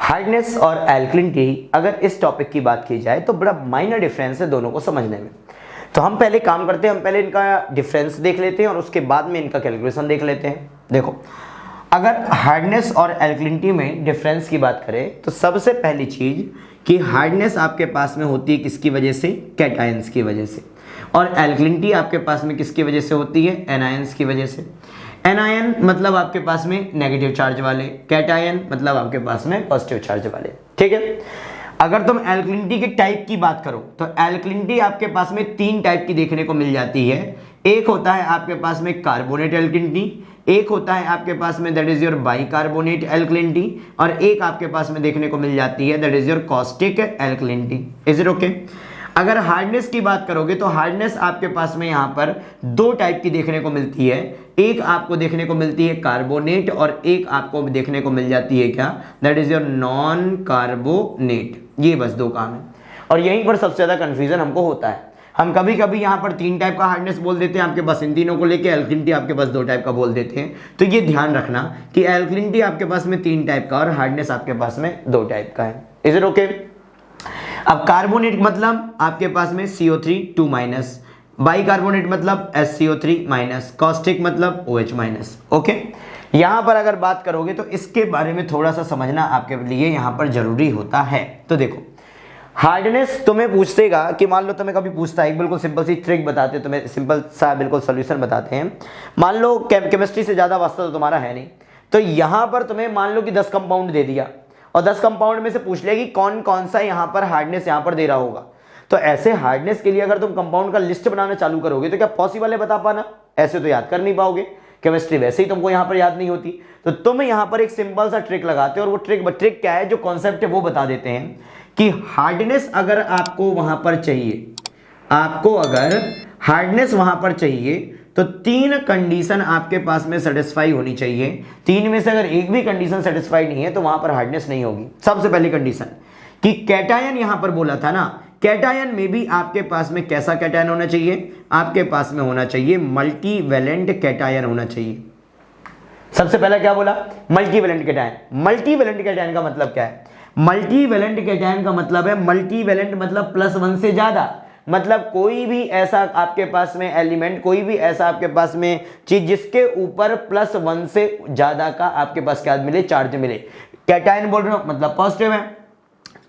Hardness और alkalinity, अगर इस टॉपिक की बात की जाए तो बड़ा माइनर डिफरेंस है दोनों को समझने में। तो हम पहले काम करते हैं, हम पहले इनका डिफरेंस देख लेते हैं और उसके बाद में इनका कैलकुलेशन देख लेते हैं। देखो, अगर हार्डनेस और एल्कलिनिटी में डिफरेंस की बात करें तो सबसे पहली चीज कि हार्डनेस आपके पास में होती है किसकी वजह से, कैटायंस की वजह से, और एल्कलिनिटी आपके पास में किसकी वजह से होती है, एनायंस की वजह से। एनायन मतलब आपके पास में नेगेटिव चार्ज वाले, कैटायन मतलब आपके पास में पॉजिटिव चार्ज वाले। ठीक है, अगर तुम एल्कलिनिटी के टाइप की बात करो तो एल्कलिनिटी आपके पास में तीन टाइप की देखने को मिल जाती है। एक होता है आपके पास में कार्बोनेट एल्कलिनिटी, एक होता है आपके पास में that is your bicarbonate alkalinity, और एक आपके पास में देखने को मिल जाती है that is your caustic alkalinity. Is it okay? अगर हार्डनेस की बात करोगे तो हार्डनेस आपके पास में यहाँ पर दो टाइप की देखने को मिलती है। एक आपको देखने को मिलती है कार्बोनेट और एक आपको देखने को मिल जाती है क्या, that is your non carbonate. ये बस दो काम है और यहीं पर सबसे ज्यादा कंफ्यूजन हमको होता है। हम कभी कभी यहाँ पर तीन टाइप का हार्डनेस बोल देते हैं आपके पास, इन तीनों को लेके एल्कलिनिटी आपके पास दो टाइप का बोल देते हैं। तो ये ध्यान रखना कि एल्कलिनिटी आपके पास में तीन टाइप का और हार्डनेस आपके पास में दो टाइप का है। Is it okay? अब कार्बोनेट मतलब आपके पास में CO3 2-, बाइकार्बोनेट मतलब SCO3-, कॉस्टिक मतलब OH-। ओके, यहां पर अगर बात करोगे तो इसके बारे में थोड़ा सा समझना आपके लिए यहां पर जरूरी होता है। तो देखो, हार्डनेस तुम्हें पूछेगा कि मान लो तुम्हें कभी पूछता है, एक बिल्कुल सिंपल सी ट्रिक बताते हैं तुम्हें, सिंपल सा बिल्कुल सोल्यूशन बताते हैं। मान लो केमिस्ट्री से ज्यादा वास्ता तो तुम्हारा है नहीं, तो यहां पर तुम्हें मान लो कि 10 कंपाउंड दे दिया और 10 कंपाउंड में से पूछ लिया कि कौन कौन सा यहां पर हार्डनेस यहां पर दे रहा होगा। तो ऐसे हार्डनेस के लिए अगर तुम कंपाउंड का लिस्ट बनाना चालू करोगे तो क्या पॉसिबल है बता पाना? ऐसे तो याद कर नहीं पाओगे, केमिस्ट्री वैसे ही तुमको यहां पर याद नहीं होती। तो तुम यहां पर एक सिंपल सा ट्रिक लगाते हो और वो ट्रिक क्या है, जो कॉन्सेप्ट है वो बता देते हैं कि हार्डनेस अगर आपको वहां पर चाहिए, आपको अगर हार्डनेस वहां पर चाहिए तो तीन कंडीशन आपके पास में सेटिस्फाई होनी चाहिए। तीन में से अगर एक भी कंडीशन सेटिस्फाई नहीं है तो वहां पर हार्डनेस नहीं होगी। सबसे पहली कंडीशन कि कैटायन यहां पर बोला था ना, कैटायन में भी आपके पास में कैसा कैटायन होना चाहिए, आपके पास में होना चाहिए मल्टीवैलेंट कैटायन होना चाहिए। सबसे पहला क्या बोला, मल्टीवैलेंट कैटायन। मल्टीवैलेंट कैटायन का मतलब क्या है? मल्टीवैलेंट कैटायन का मतलब है, मल्टीवैलेंट मतलब +1 से ज्यादा, मतलब कोई भी ऐसा आपके पास में एलिमेंट, कोई भी ऐसा आपके पास में चीज जिसके ऊपर +1 से ज्यादा का आपके पास क्या मिले, चार्ज मिले। कैटायन बोल रहे हो मतलब पॉजिटिव है।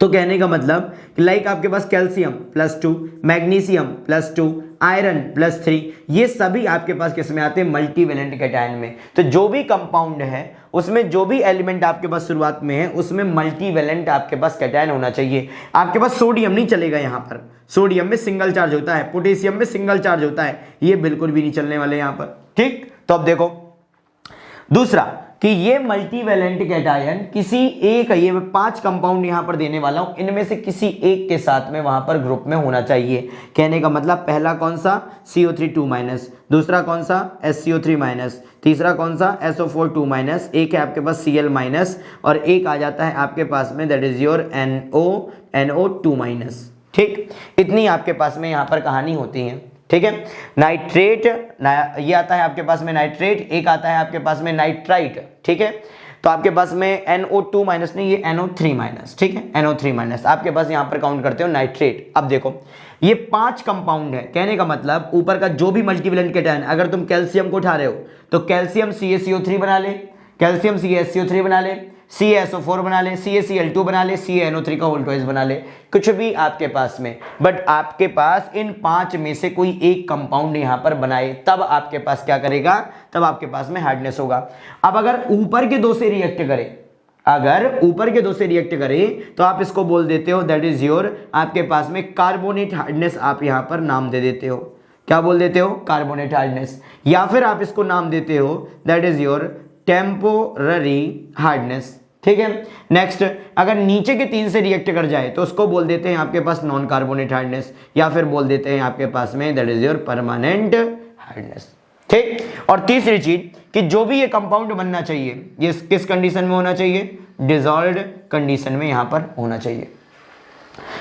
तो कहने का मतलब लाइक आपके पास कैल्शियम +2, मैग्नीशियम +2, आयरन +3, ये सभी आपके पास किस में आते हैं, मल्टीवैलेंट कैटायन में। तो जो भी कंपाउंड है उसमें जो भी एलिमेंट आपके पास शुरुआत में है उसमें मल्टीवैलेंट आपके पास कैटायन होना चाहिए। आपके पास सोडियम नहीं चलेगा, यहां पर सोडियम में सिंगल चार्ज होता है, पोटेशियम में सिंगल चार्ज होता है, ये बिल्कुल भी नहीं चलने वाले यहां पर। ठीक, तो अब देखो दूसरा कि ये मल्टीवैलेंट कैटायन किसी एक, ये मैं 5 कंपाउंड यहां पर देने वाला हूं, इनमें से किसी एक के साथ में वहां पर ग्रुप में होना चाहिए। कहने का मतलब पहला कौन सा, CO3 2-, दूसरा कौन सा SCO3-, तीसरा कौन सा SO4 2-, एक है आपके पास Cl- और एक आ जाता है आपके पास में that is your NO NO2-। ठीक, इतनी आपके पास में यहां पर कहानी होती है। ठीक है, नाइट्रेट ये आता है आपके पास में नाइट्रेट, एक आता है आपके पास में नाइट्राइट। ठीक है, तो आपके पास में NO2- नहीं, ये NO3-। ठीक है, NO3- आपके पास यहां पर काउंट करते हो नाइट्रेट। अब देखो ये 5 कंपाउंड है, कहने का मतलब ऊपर का जो भी मल्टीवैलेंट कैटायन, अगर तुम कैल्शियम को उठा रहे हो तो कैल्शियम CaCO3 बना ले, कैल्शियम CaSCO3 बना ले, CaSO4 बना ले, CaCl2 बना ले, CaNO3 का होल ट्वाइस बना ले, कुछ भी आपके पास में, बट आपके पास इन 5 में से कोई एक कंपाउंड यहां पर बनाए तब आपके पास क्या करेगा, तब आपके पास में हार्डनेस होगा। अब अगर ऊपर के दो से रिएक्ट करे, अगर ऊपर के दो से रिएक्ट करे तो आप इसको बोल देते हो दैट इज योर आपके पास में कार्बोनेट हार्डनेस, आप यहां पर नाम दे देते हो। क्या बोल देते हो, कार्बोनेट हार्डनेस, या फिर आप इसको नाम देते हो that is your temporary hardness. ठीक है, नेक्स्ट अगर नीचे के 3 से रिएक्ट कर जाए तो उसको बोल देते हैं आपके पास नॉन कार्बोनेट हार्डनेस, या फिर बोल देते हैं आपके पास में that is your permanent hardness. ठीक, और तीसरी चीज कि जो भी ये कंपाउंड बनना चाहिए ये किस कंडीशन में होना चाहिए, डिसॉल्व्ड कंडीशन में यहां पर होना चाहिए।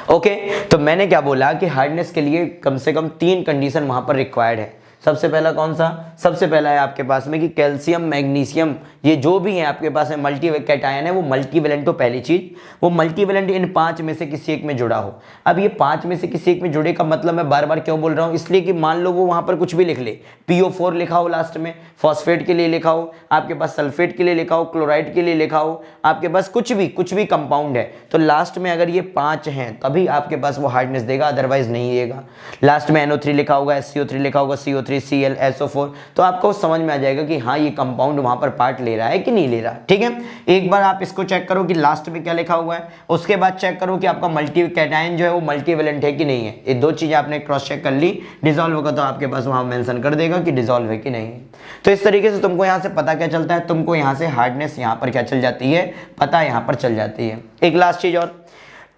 ओके, तो मैंने क्या बोला कि हार्डनेस के लिए कम से कम 3 कंडीशन वहां पर रिक्वायर्ड है। सबसे पहला कौन सा, सबसे पहला है आपके पास में कि कैल्शियम मैग्नीशियम, ये जो भी है आपके पास में मल्टी कैटायन है वो मल्टीवेलेंट, तो पहली चीज वो मल्टीवेलेंट इन 5 में से किसी एक में जुड़ा हो। अब ये 5 में से किसी एक में जुड़े का मतलब मैं बार बार क्यों बोल रहा हूँ, इसलिए कि मान लो वो वहां पर कुछ भी लिख ले, PO4 लिखा हो लास्ट में, फॉस्फेट के लिए लिखा हो, आपके पास सल्फेट के लिए लिखा हो, क्लोराइड के लिए लिखा हो, आपके पास कुछ भी कंपाउंड है, तो लास्ट में अगर ये 5 हैं तभी आपके पास वो हार्डनेस देगा, अदरवाइज नहीं देगा। लास्ट में NO3 लिखा होगा, SCO3 लिखा होगा, CO3, Cl, SO4, तो आपको समझ में आ जाएगा कि हाँ ये कंपाउंड वहां पर पार्ट ले रहा है कि नहीं ले रहा। ठीक है, एक बार आप इसको चेक करो कि लास्ट में क्या लिखा हुआ है, उसके बाद चेक करो कि आपका मल्टी कैटायन जो है वो मल्टीवेलेंट है कि नहीं है। ये 2 चीजें आपने क्रॉस चेक कर ली, डिसॉल्व होगा तो आपके पास वहां मेंशन कर देगा कि डिसॉल्व है कि नहीं है। तो इस तरीके से तुमको यहाँ से पता क्या चलता है, तुमको यहाँ से हार्डनेस यहाँ पर क्या चल जाती है, पता यहाँ पर चल जाती है। एक लास्ट चीज और,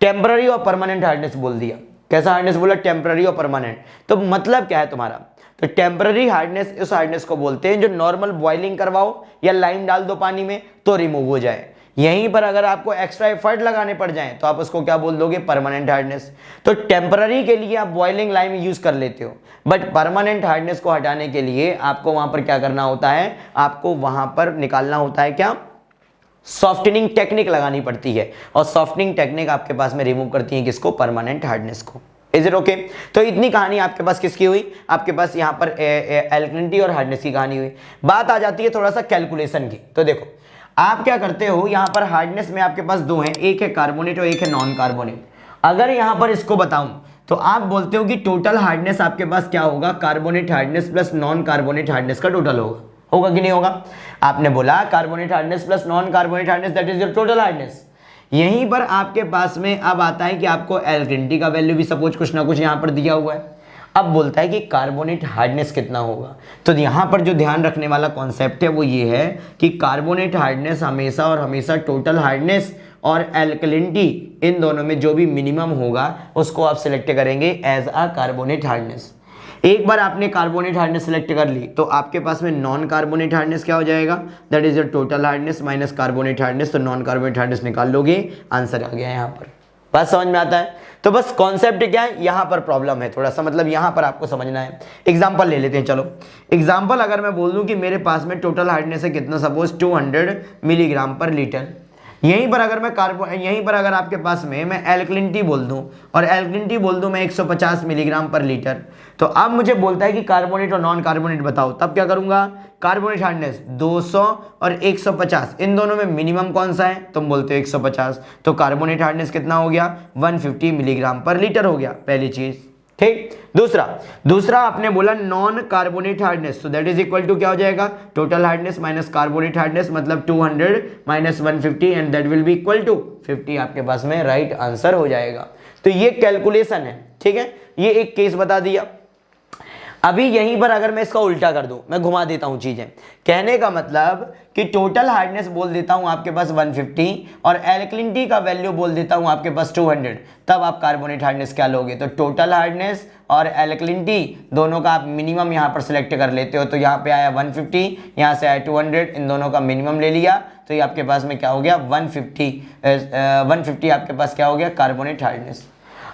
टेम्पररी और परमानेंट हार्डनेस बोल दिया। कैसा हार्डनेस बोला, टेम्पररी और परमानेंट, तो मतलब क्या है तुम्हारा, तो टेम्पररी हार्डनेस उस हार्डनेस को बोलते हैं जो नॉर्मल बॉइलिंग करवाओ या लाइम डाल दो पानी में तो रिमूव हो जाए। यहीं पर अगर आपको एक्स्ट्रा एफर्ट लगाने पड़ जाए तो आप उसको क्या बोल दोगे, परमानेंट हार्डनेस। तो टेम्पररी के लिए आप बॉइलिंग लाइम यूज कर लेते हो, बट परमानेंट हार्डनेस को हटाने के लिए आपको वहां पर क्या करना होता है, आपको वहां पर निकालना होता है क्या, सॉफ्टनिंग टेक्निक लगानी पड़ती है, और सॉफ्टनिंग टेक्निक आपके पास में रिमूव करती है किसको, परमानेंट हार्डनेस को। Is it okay? तो इतनी कहानी आपके पास किसकी हुई, आपके पास यहाँ पर एल्कलिनिटी और हार्डनेस की कहानी हुई। बात आ जाती है थोड़ा सा कैलकुलेशन की। तो देखो आप क्या करते हो, यहाँ पर हार्डनेस में आपके पास 2 हैं, एक है कार्बोनेट और एक है नॉन कार्बोनेट। अगर यहाँ पर इसको बताऊं तो आप बोलते हो कि टोटल हार्डनेस आपके पास क्या होगा, carbonate hardness plus non carbonate hardness का टोटल होगा कि नहीं होगा। आपने बोला carbonate hardness plus non carbonate hardness that is your total hardness. यहीं पर आपके पास में अब आता है कि आपको एल्कलिनिटी का वैल्यू भी सपोज कुछ ना कुछ यहाँ पर दिया हुआ है। अब बोलता है कि कार्बोनेट हार्डनेस कितना होगा। तो यहाँ पर जो ध्यान रखने वाला कॉन्सेप्ट है वो ये है कि कार्बोनेट हार्डनेस हमेशा और हमेशा टोटल हार्डनेस और एल्कलिनिटी इन दोनों में जो भी मिनिमम होगा उसको आप सिलेक्ट करेंगे एज अ कार्बोनेट हार्डनेस। एक बार आपने कार्बोनेट हार्डनेस सिलेक्ट कर ली तो आपके पास में नॉन कार्बोनेट हार्डनेस क्या हो जाएगा, that is your total hardness minus carbonate hardness. तो नॉन कार्बोनेट हार्डनेस निकाल लोगे, आंसर आ गया यहाँ पर। बात समझ में आता है? तो बस कॉन्सेप्ट क्या है, यहाँ पर प्रॉब्लम है थोड़ा सा, मतलब यहाँ पर आपको समझना है। एग्जाम्पल ले लेते हैं, चलो एग्जाम्पल अगर मैं बोल दूं कि मेरे पास में टोटल हार्डनेस है कितना, सपोज 200 मिलीग्राम पर लीटर। यहीं पर अगर अगर आपके पास में मैं एल्कलिनिटी बोल दूं और एल्कलिनिटी बोल दूं मैं 150 मिलीग्राम पर लीटर, तो अब मुझे बोलता है कि कार्बोनेट और नॉन कार्बोनेट बताओ, तब क्या करूंगा, कार्बोनेट हार्डनेस 200 और 150 इन दोनों में मिनिमम कौन सा है, तुम बोलते हो 150, तो कार्बोनेट हार्डनेस कितना हो गया, 150 मिलीग्राम पर लीटर हो गया, पहली चीज। ठीक, दूसरा आपने बोला नॉन कार्बोनेट हार्डनेस, तो दैट इज इक्वल टू क्या हो जाएगा, total hardness minus carbonate hardness, मतलब 200 minus 150 and that will be equal to 50। आपके पास में राइट आंसर हो जाएगा। तो ये कैलकुलेशन है, ठीक है, ये एक केस बता दिया। अभी यहीं पर अगर मैं इसका उल्टा कर दूं, मैं घुमा देता हूं चीजें, कहने का मतलब कि टोटल हार्डनेस बोल देता हूं आपके पास 150 और एल्कलिनिटी का वैल्यू बोल देता हूं आपके पास 200, तब आप कार्बोनेट हार्डनेस क्या लोगे, तो टोटल हार्डनेस और एल्कलिनिटी दोनों का आप मिनिमम यहां पर सिलेक्ट कर लेते हो। तो यहां पे आया 150, यहां से आया 200, इन दोनों का मिनिमम ले लिया, तो ये आपके पास में क्या हो गया 150 आपके पास क्या हो गया, कार्बोनेट हार्डनेस।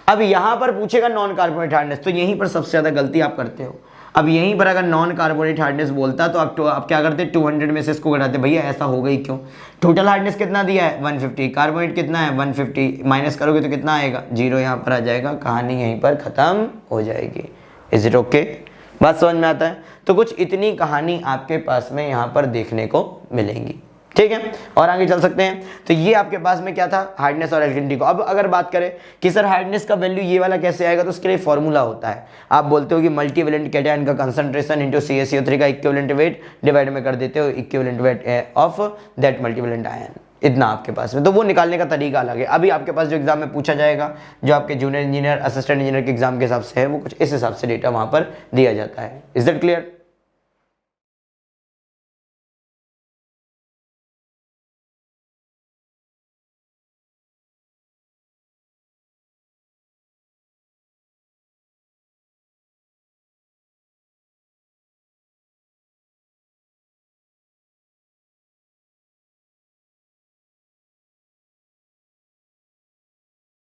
अब यहां पर पूछेगा नॉन कार्बोनेट हार्डनेस, तो यहीं पर सबसे ज्यादा गलती आप करते हो। अब यहीं पर अगर नॉन कार्बोनेट हार्डनेस बोलता तो आप क्या करते, 200 में से इसको घटाते, भैया ऐसा हो गई क्यों, टोटल हार्डनेस कितना दिया है 150, कार्बोनेट कितना है 150, माइनस करोगे तो कितना आएगा 0, यहाँ पर आ जाएगा, कहानी यहीं पर खत्म हो जाएगी। Is it okay? बात समझ में आता है? तो कुछ इतनी कहानी आपके पास में यहाँ पर देखने को मिलेंगी, ठीक है, और आगे चल सकते हैं। तो ये आपके पास में क्या था, हार्डनेस और एल्कलिनिटी को। अब अगर बात करें कि सर हार्डनेस का वैल्यू ये वाला कैसे आएगा, तो उसके लिए फॉर्मूला होता है। आप बोलते हो कि मल्टीवेलेंट कैटायन का कंसंट्रेशन इनटू CaCO3 का इक्विवेलेंट वेट डिवाइड में कर देते हो equivalent weight of that multivalent ion, इतना आपके पास में। तो वो निकालने का तरीका अलग है। अभी आपके पास जो एग्जाम में पूछा जाएगा, जो आपके जूनियर इंजीनियर असिस्टेंट इंजीनियर के एग्जाम के हिसाब से है, वो कुछ इस हिसाब से डेटा वहां पर दिया जाता है। Is that clear?